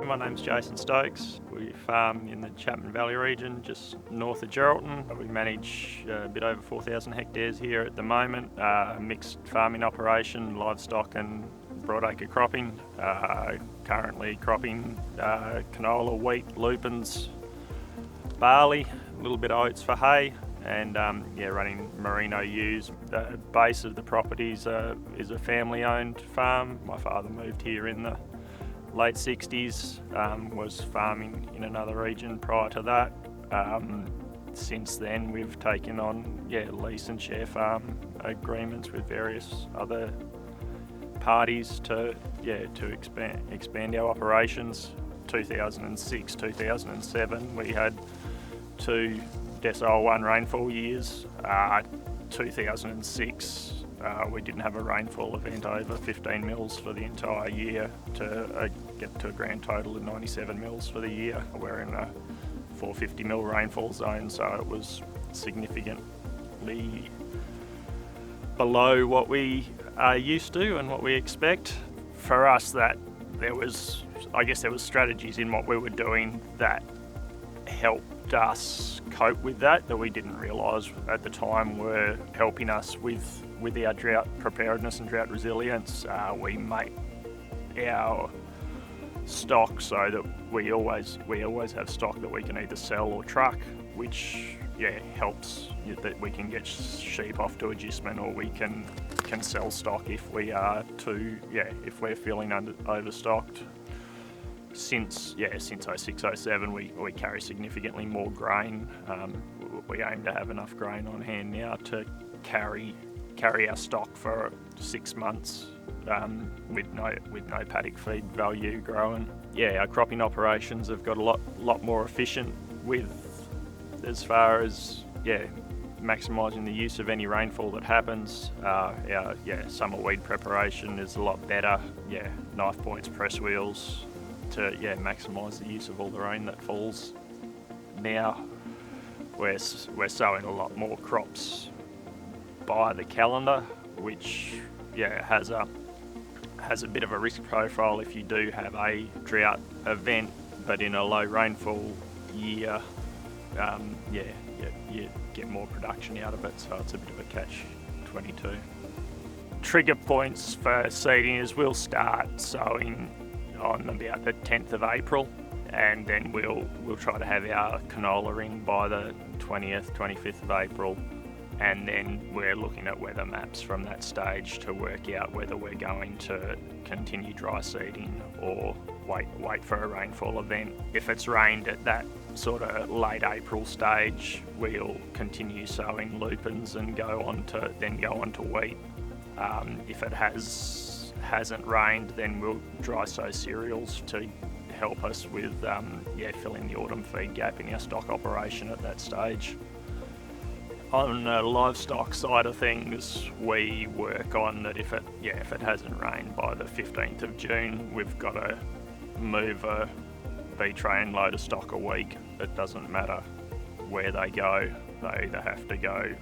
my name's Jason Stokes. We farm in the Chapman Valley region, just north of Geraldton. We manage a bit over 4,000 hectares here at the moment. A mixed farming operation, livestock and broadacre cropping. Currently cropping canola, wheat, lupins, barley, a little bit of oats for hay, and running merino ewes. The base of the property is a family-owned farm. My father moved here in the late 60s, was farming in another region prior to that. Since then we've taken on lease and share farm agreements with various other parties to expand our operations. 2006, 2007 we had 2 decile 1 rainfall years. 2006 we didn't have a rainfall event over 15 mils for the entire year to get to a grand total of 97 mils for the year. We're in a 450 mil rainfall zone, so it was significantly below what we are used to and what we expect. For us, that there was strategies in what we were doing that helped us cope with that we didn't realise at the time were helping us with our drought preparedness and drought resilience. We make our stock so that we always have stock that we can either sell or truck, which helps that we can get sheep off to agistment, or we can sell stock if we are if we're feeling overstocked. Since 06-07 we carry significantly more grain. We aim to have enough grain on hand now to carry our stock for 6 months with no paddock feed value growing. Our cropping operations have got a lot more efficient as far as maximising the use of any rainfall that happens. Our summer weed preparation is a lot better. Knife points, press wheels to maximise the use of all the rain that falls. Now we're sowing a lot more crops by the calendar, which has a bit of a risk profile if you do have a drought event, but in a low rainfall year, you get more production out of it, so it's a bit of a catch-22. Trigger points for seeding is we'll start sowing on about the 10th of April, and then we'll try to have our canola in by the 20th, 25th of April, and then we're looking at weather maps from that stage to work out whether we're going to continue dry seeding or wait for a rainfall event. If it's rained at that sort of late April stage, we'll continue sowing lupins and go on to wheat. If it hasn't rained, then we'll dry sow cereals to help us with filling the autumn feed gap in our stock operation at that stage. On the livestock side of things, we work on that if it hasn't rained by the 15th of June, we've got to move a B-train load of stock a week. It doesn't matter where they go, they either have to go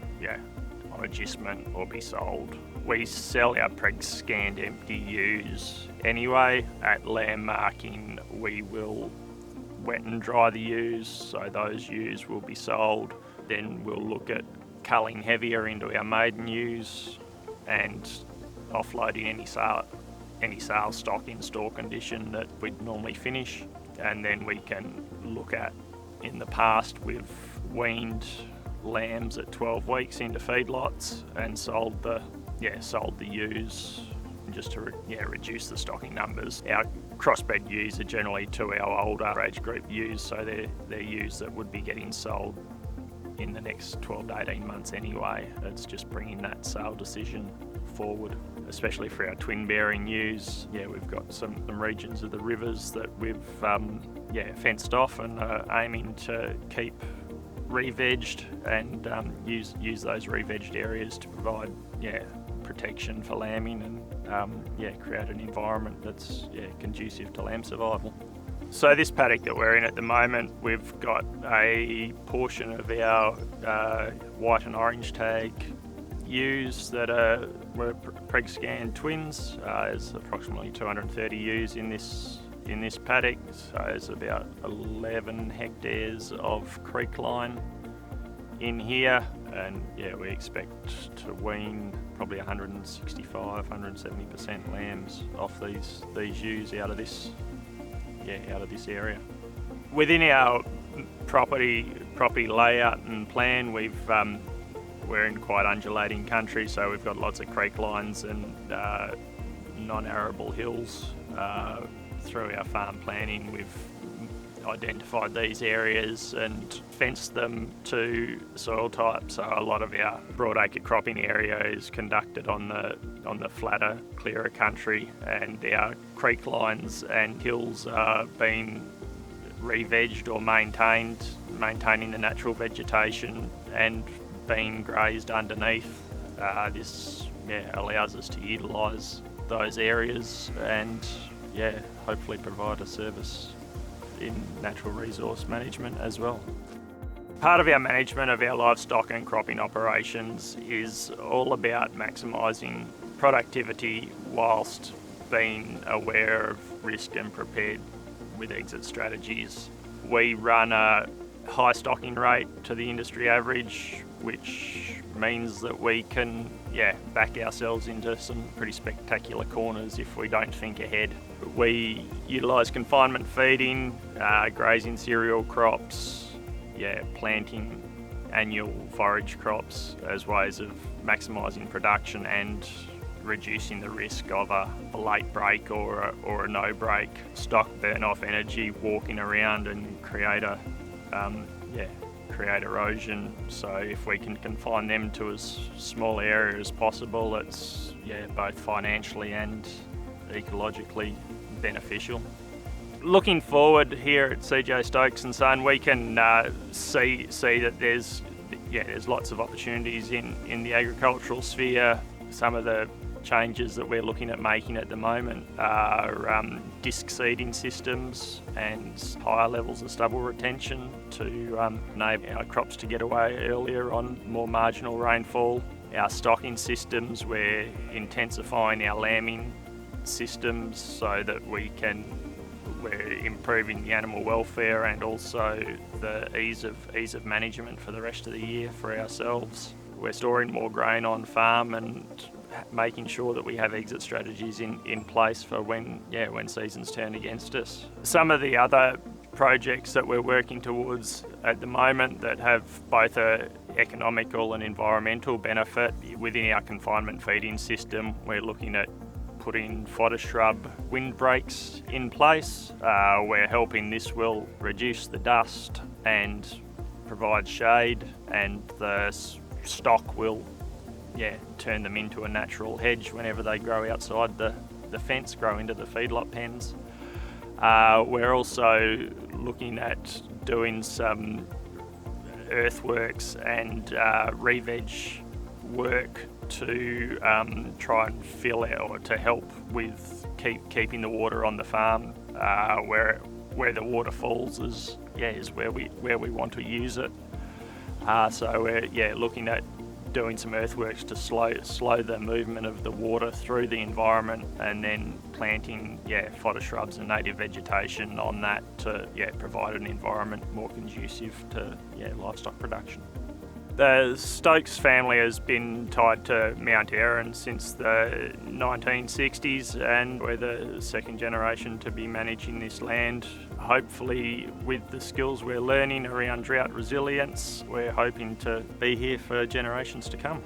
on agistment or be sold. We sell our preg-scanned empty ewes anyway. At lamb marking, we will wet and dry the ewes, so those ewes will be sold. Then we'll look at culling heavier into our maiden ewes and offloading any sale stock in store condition that we'd normally finish. And then we can look at, in the past we've weaned lambs at 12 weeks into feedlots and sold the ewes just to reduce the stocking numbers. Our crossbred ewes are generally to our older age group ewes, so they're ewes that would be getting sold in the next 12 to 18 months anyway. It's just bringing that sale decision forward, especially for our twin-bearing ewes. We've got some regions of the rivers that we've fenced off and are aiming to keep re-vegged and use those re-vegged areas to provide protection for lambing and create an environment that's conducive to lamb survival. So this paddock that we're in at the moment, we've got a portion of our white and orange tag ewes that were preg-scanned twins. There's approximately 230 ewes in this in this paddock. So there's about 11 hectares of creek line in here, and yeah, we expect to wean probably 165, 170% lambs off these ewes out of this area. Within our property layout and plan, we're in quite undulating country, so we've got lots of creek lines and non-arable hills. Through our farm planning, we've identified these areas and fenced them to soil type. So a lot of our broadacre cropping area is conducted on the flatter, clearer country, and our creek lines and hills are being re-vegged or maintaining the natural vegetation and being grazed underneath. This allows us to utilise those areas and hopefully provide a service in natural resource management as well. Part of our management of our livestock and cropping operations is all about maximising productivity whilst being aware of risk and prepared with exit strategies. We run a high stocking rate to the industry average, which means that we can back ourselves into some pretty spectacular corners if we don't think ahead. We utilise confinement feeding, grazing cereal crops, planting annual forage crops as ways of maximising production and reducing the risk of a late break or a no break. Stock burn off energy walking around and create erosion. So if we can confine them to as small area as possible, it's both financially and ecologically beneficial. Looking forward here at CJ Stokes and Son, we can see that there's lots of opportunities in the agricultural sphere. Some of the changes that we're looking at making at the moment are disc seeding systems and higher levels of stubble retention to enable our crops to get away earlier on more marginal rainfall. Our stocking systems, we're intensifying our lambing systems so that we're improving the animal welfare and also the ease of management for the rest of the year for ourselves. We're storing more grain on farm and making sure that we have exit strategies in place for when seasons turn against us. Some of the other projects that we're working towards at the moment that have both a economical and environmental benefit within our confinement feeding system, we're looking at putting fodder shrub windbreaks in place. We're hoping this will reduce the dust and provide shade, and the stock will turn them into a natural hedge whenever they grow outside the fence, grow into the feedlot pens. We're also looking at doing some earthworks and re-veg work to try and fill out or to help with keeping the water on the farm. Where the water falls is where we want to use it. So we're looking at doing some earthworks to slow the movement of the water through the environment, and then planting fodder shrubs and native vegetation on that to provide an environment more conducive to livestock production. The Stokes family has been tied to Mount Erin since the 1960s, and we're the second generation to be managing this land. Hopefully, with the skills we're learning around drought resilience, we're hoping to be here for generations to come.